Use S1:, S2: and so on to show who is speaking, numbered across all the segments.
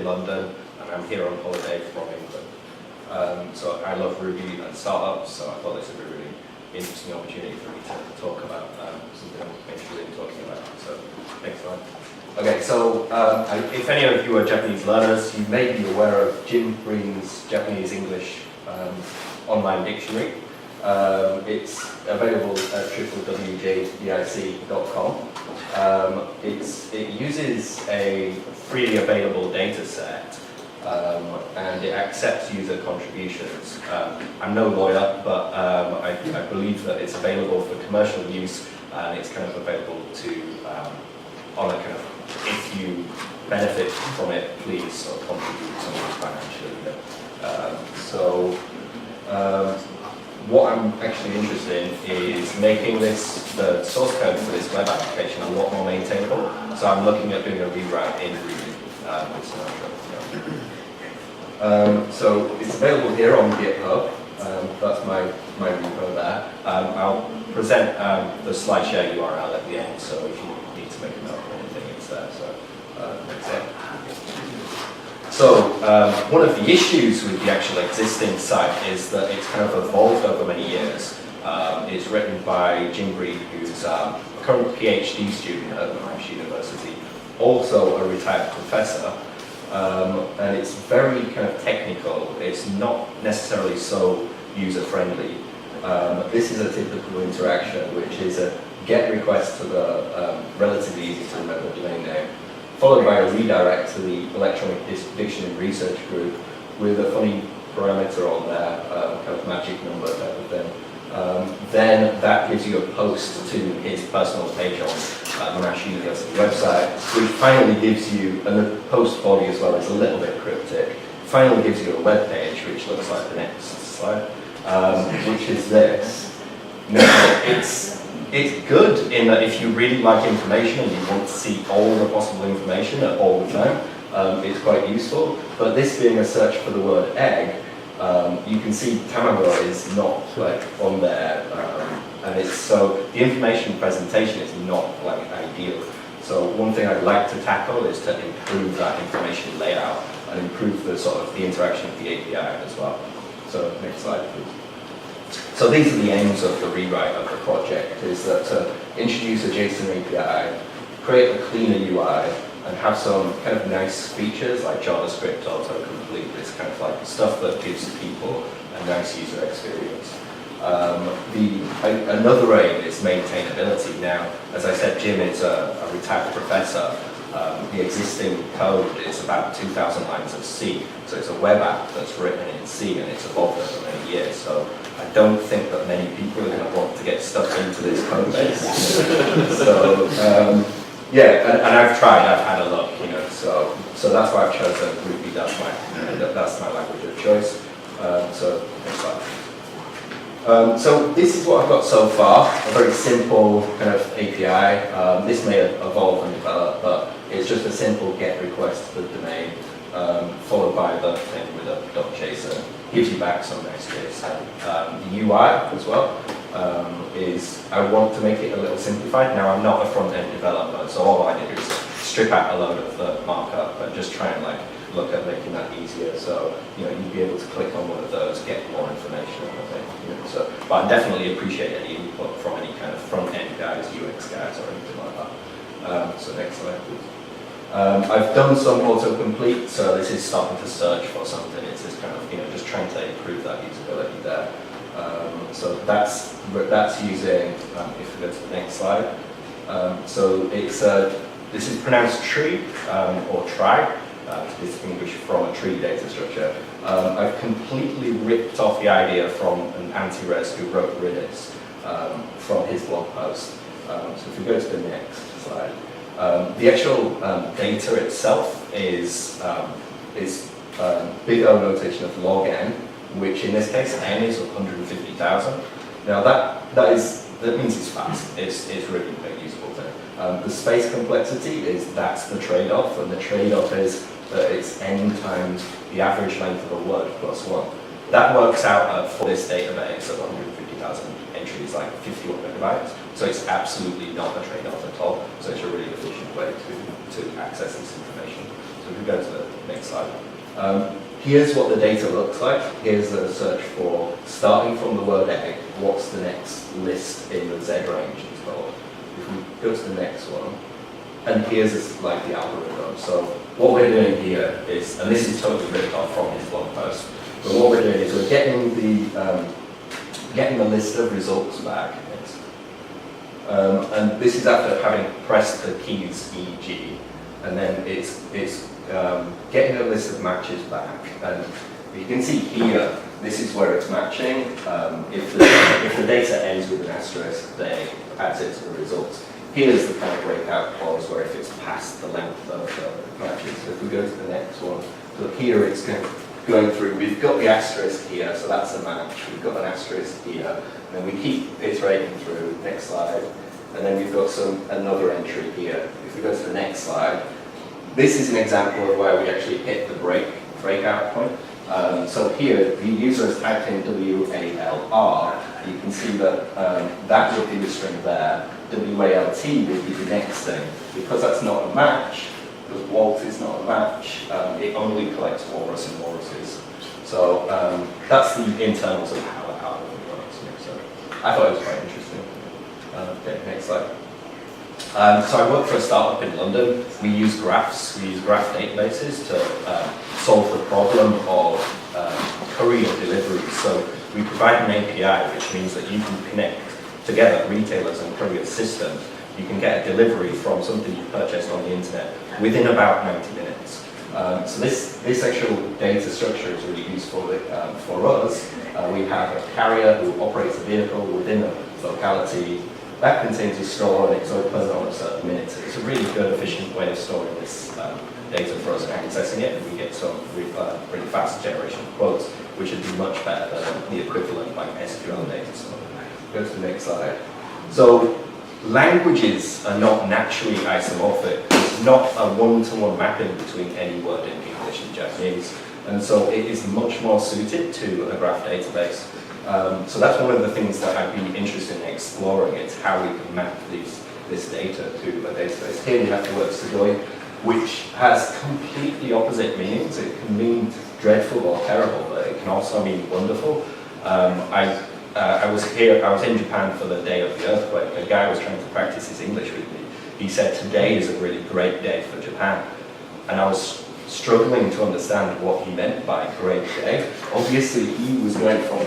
S1: in London, and I'm here on holiday from England. So I love Ruby and startups, so I thought this would be a really interesting opportunity for me to talk about something I'm interested in talking about. So, next slide. Okay, so if any of you are Japanese learners, you may be aware of Jim Breen's Japanese-English online dictionary. It's available at WWWJDIC.com. It uses a freely available data set and it accepts user contributions. I'm no lawyer, but I believe that it's available for commercial use and it's kind of available to, on a kind of, if you benefit from it, please sort of contribute something financially. What I'm actually interested in is making the source code for this web application a lot more maintainable. So I'm looking at doing a rewrite in Ruby with Sinatra. So it's available here on GitHub. That's my repo there. I'll present the SlideShare URL at the end, so if you need to make a note or anything, it's there. So that's it. So one of the issues with the actual existing site is that it's kind of evolved over many years. It's written by Jim Breen, who's a current PhD student at Monash University, also a retired professor. And it's very kind of technical. It's not necessarily so user-friendly. This is a typical interaction, which is a GET request to the relatively easy to remember domain name, followed by a redirect to the electronic dictionary research group with a funny parameter on there, kind of magic number type of thing. Then that gives you a post to his personal page on Monash University website, which finally gives you, and the post body as well is a little bit cryptic, finally gives you a web page which looks like the next slide, which is this. Now, it's good in that if you really like information and you want to see all the possible information at all the time, it's quite useful. But this being a search for the word egg, you can see tamago is not like on there, and it's so the information presentation is not like ideal. So one thing I'd like to tackle is to improve that information layout and improve the sort of the interaction with the API as well. So next slide, please. So these are the aims of the rewrite of the project, is that to introduce a JSON API, create a cleaner UI, and have some kind of nice features like JavaScript autocomplete, this kind of like stuff that gives people a nice user experience. Another aim is maintainability. Now, as I said, Jim is a retired professor. The existing code is about 2,000 lines of C, so it's a web app that's written in C and it's evolved over many years. So I don't think that many people are going to want to get stuck into this code base. So yeah, and I've tried. I've had a look, you know. So that's why I've chosen Ruby. That's my language of choice. So next slide. So this is what I've got so far, a very simple kind of API. This may evolve and develop, but it's just a simple GET request to the domain, followed by the thing with a .json. Gives you back some nice JSON. The UI as well is, I want to make it a little simplified. Now I'm not a front-end developer, so all I did is strip out a load of the markup and just try and like look at making that easier. So, you know, you'd be able to click on one of those, get more information, I think. You know, so, but I definitely appreciate any input from any kind of front-end guys, UX guys, or anything like that. So next slide, please. I've done some autocomplete, so this is starting to search for something. It's just kind of, you know, just trying to improve that usability there. So that's using, if we go to the next slide. So it's this is pronounced tree or try. To distinguish from a tree data structure. I've completely ripped off the idea from an anti-res who wrote Redis from his blog post. So if we go to the next slide. The actual data itself is big O notation of log n, which in this case n is 150,000. Now that means it's fast. It's really a usable thing. The space complexity that's the trade-off, and the trade-off is that it's n times the average length of a word plus 1. That works out for this database of 150,000 entries, like 51 megabytes. So it's absolutely not a trade-off at all. So it's a really efficient way to access this information. So if we go to the next slide. Here's what the data looks like. Here's a search for, starting from the word egg, what's the next list in the Z range, it's called. If we go to the next one, and here's like the algorithm. So what we're doing here is, and this is totally ripped off from his blog post, but what we're doing is we're getting the list of results back. And this is after having pressed the keys E, G, and then it's getting a list of matches back. And you can see here, this is where it's matching. If the data ends with an asterisk, then it adds it to the results. Here's the kind of breakout clause where if it's past the length of the matches. So if we go to the next one, so here it's going through, we've got the asterisk here, so that's a match. We've got an asterisk here, and then we keep iterating through. Next slide. And then we've got another entry here. If we go to the next slide, this is an example of where we actually hit the breakout point. So here, the user has typed in WALR. You can see that that would be the string there. WALT would be the next thing. Because that's not a match, because Walt is not a match, it only collects walrus and walruses. So that's the internals of how the algorithm works. So I thought it was quite interesting. Okay, next slide. So I work for a startup in London. We use graphs, we use graph databases to solve the problem of courier deliveries. So we provide an API, which means that you can connect together retailers and courier systems. You can get a delivery from something you purchased on the internet within about 90 minutes. So this actual data structure is really useful for us. We have a carrier who operates a vehicle within a locality. That contains a store and it's open on a certain minute. So it's a really good, efficient way of storing this data for us and accessing it, and we get some really fast generation of quotes, which would be much better than the equivalent like SQL data. So go to the next slide. So languages are not naturally isomorphic. There's not a one-to-one mapping between any word in English and Japanese, and so it is much more suited to a graph database. So that's one of the things that I'd be interested in exploring, is how we can map this data to a database. Here we have the word sugoi, which has completely opposite meanings. It can mean dreadful or terrible, but it can also mean wonderful. I was in Japan for the day of the earthquake. A guy was trying to practice his English with me. He said, today is a really great day for Japan. And I was struggling to understand what he meant by great day. Obviously, he was going from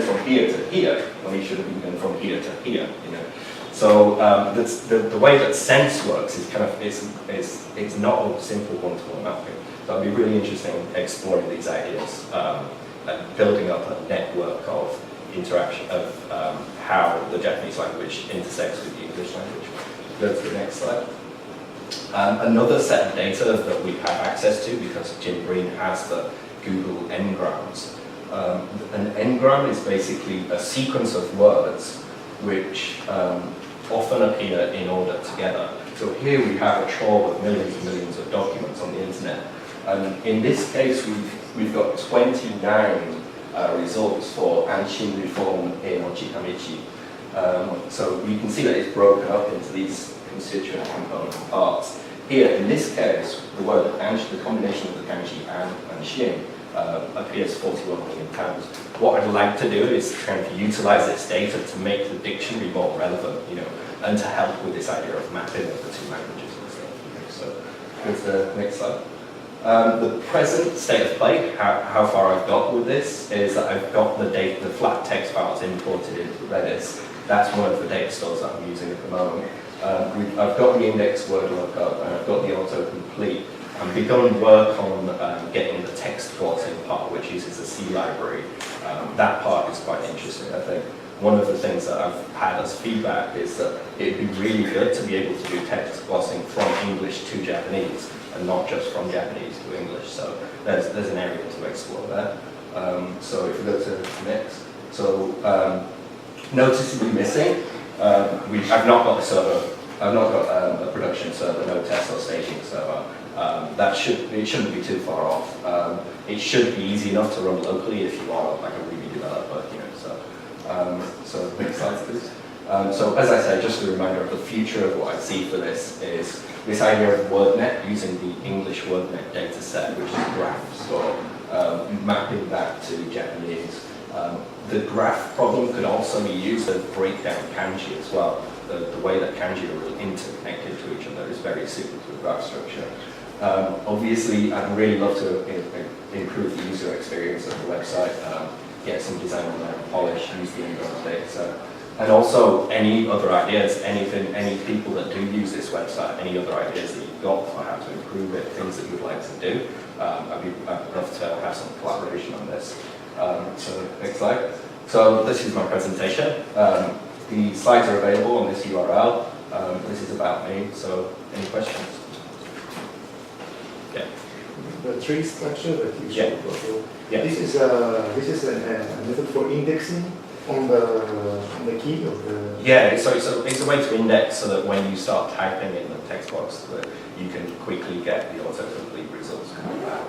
S1: from here to here, when he should have been going from here to here, you know. So the way that sense works is kind of, it's not a simple one-to-one mapping. So I'd be really interested in exploring these ideas and building up a network of interaction of how the Japanese language intersects with the English language. Go to the next slide. Another set of data that we have access to, because Jim Breen has the Google Engrams. An engram is basically a sequence of words which often appear in order together. So here we have a trove of millions and millions of documents on the internet. And in this case, we've got 29 results for Anshin Reform in Ochikamichi. So you can see that it's broken up into these constituent component parts. Here, in this case, the combination of the kanji and shin appears 41 million times. What I'd like to do is kind of utilize this data to make the dictionary more relevant, you know, and to help with this idea of mapping of the two languages and stuff. So, go to the next slide. The present state of play, how far I've got with this, is that I've got the flat text files imported into Redis. That's one of the data stores that I'm using at the moment. I've got the index word lookup, and I've got the autocomplete. I've begun work on getting the text forcing part, which uses the C library. That part is quite interesting, I think. One of the things that I've had as feedback is that it'd be really good to be able to do text glossing from English to Japanese, and not just from Japanese to English. So there's an area to explore there. So if we go to next. So noticeably missing, I've not got a server. I've not got a production server, no test or staging server. It shouldn't be too far off. It should be easy enough to run locally if you are like a Ruby developer, you know. So next slide, please. So as I say, just a reminder of the future of what I see for this is this idea of WordNet using the English WordNet data set, which is a graph store, mapping that to Japanese. The graph problem could also be used to break down kanji as well. The way that kanji are really interconnected to each other is very suited to a graph structure. Obviously, I'd really love to improve the user experience of the website, get some design on there, polish, use the Engrams data set. And also, any other ideas, any people that do use this website, any other ideas that you've got for how to improve it, things that you'd like to do, I'd love to have some collaboration on this. So, next slide. So, this is my presentation. The slides are available on this URL. This is about me, so any questions? Yeah.
S2: The tree structure that you showed before.
S1: Yeah.
S2: This is a method for indexing on the key of the.
S1: Yeah, so it's a way to index so that when you start typing in the text box, that you can quickly get the autocomplete results coming back.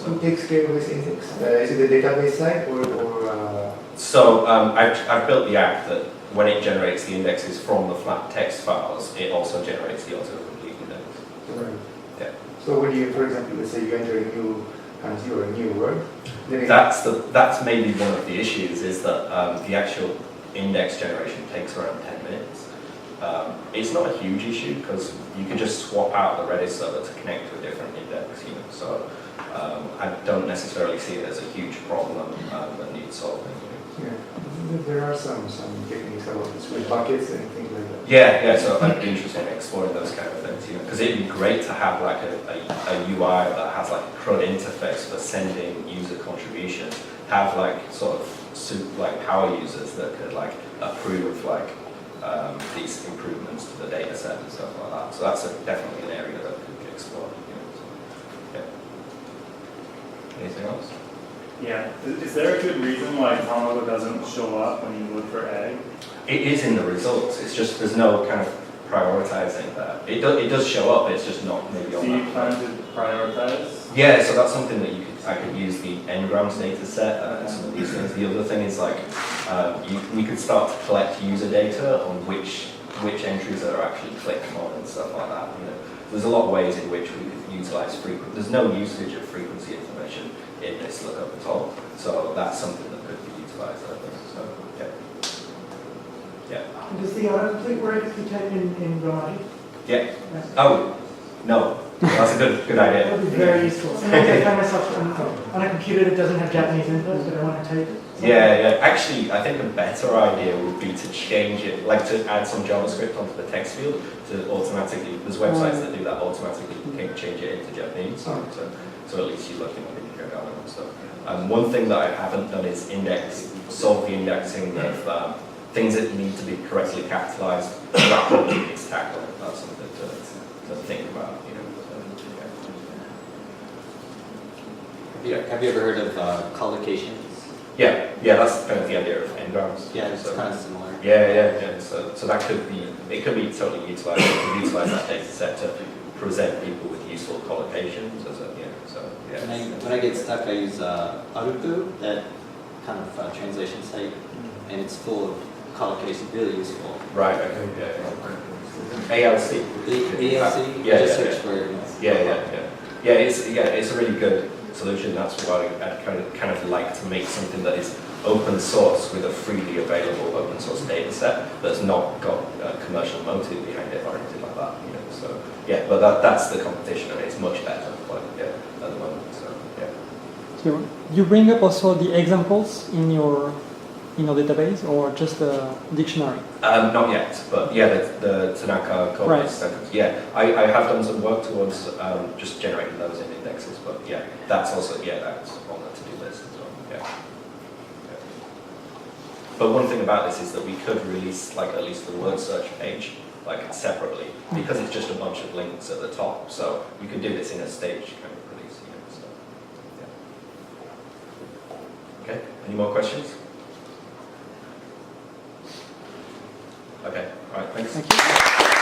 S2: Who takes care of this index? Is it the database side or?
S1: So I've built the app that when it generates the indexes from the flat text files, it also generates the autocomplete index.
S2: Right.
S1: Yeah.
S2: So when you, for example, let's say you enter a new kanji or a new word, then
S1: that's maybe one of the issues is that the actual index generation takes around 10 minutes. It's not a huge issue because you can just swap out the Redis server to connect to a different index, so I don't necessarily see it as a huge problem that needs solving.
S2: Yeah, there are some techniques about this with buckets and things like that.
S1: Yeah, so I'd be interested in exploring those kind of things, because it'd be great to have like a UI that has like a CRUD interface for sending user contributions, have like sort of like power users that could like approve like these improvements to the data set and stuff like that. So that's definitely an area that could be explored. So, yeah. Anything else?
S3: Yeah. Is there a good reason why Tamago doesn't show up when you look for egg?
S1: It is in the results. It's just there's no kind of prioritizing that. It does show up. It's just not maybe on that.
S3: Do you plan to prioritize?
S1: Yeah, so that's something that I could use the Engrams data set and some of these things. The other thing is like we could start to collect user data on which entries are actually clicking on and stuff like that. There's a lot of ways in which we could utilize frequency. There's no usage of frequency information in this lookup at all. So that's something that could be utilized, I think. So yeah.
S4: Does the autocomplete work if you type in Ramadi?
S1: Yeah. Oh, no. That's a good idea.
S4: That would be very useful. Sometimes I find myself on a computer that doesn't have Japanese input, but I want to type it.
S1: Yeah. Actually, I think a better idea would be to change it, like to add some JavaScript onto the text field to automatically, there's websites that do that automatically, change it into Japanese. So at least you're looking at it and go down and stuff. One thing that I haven't done is solve the indexing of things that need to be correctly capitalized. That probably needs tackling. That's something to think about.
S5: Have you ever heard of collocations?
S1: Yeah, that's kind of the idea of Engrams.
S5: Yeah, it's kind of similar.
S1: Yeah. So that could be totally utilized. You can utilize that data set to present people with useful collocations.
S5: When I get stuck, I use Arupu, that kind of translation site, and it's full of collocations, really useful.
S1: Right. Okay. Yeah. ALC.
S5: ALC.
S1: Yeah.
S5: Just search for it.
S1: Yeah. It's a really good solution. That's why I'd kind of like to make something that is open source with a freely available open source data set that's not got a commercial motive behind it or anything like that. So yeah, but that's the competition. I mean, it's much better at the moment. So yeah.
S6: So you bring up also the examples in your database or just the dictionary?
S1: Not yet, but yeah, the Tanaka corpus.
S6: Right.
S1: Yeah, I have done some work towards just generating those in indexes, but yeah, that's on the to-do list as well. Yeah. But one thing about this is that we could release like at least the word search page like separately because it's just a bunch of links at the top. So you could do this in a stage kind of release. So, yeah. Okay. Any more questions? Okay. All right. Thanks.
S6: Thank you.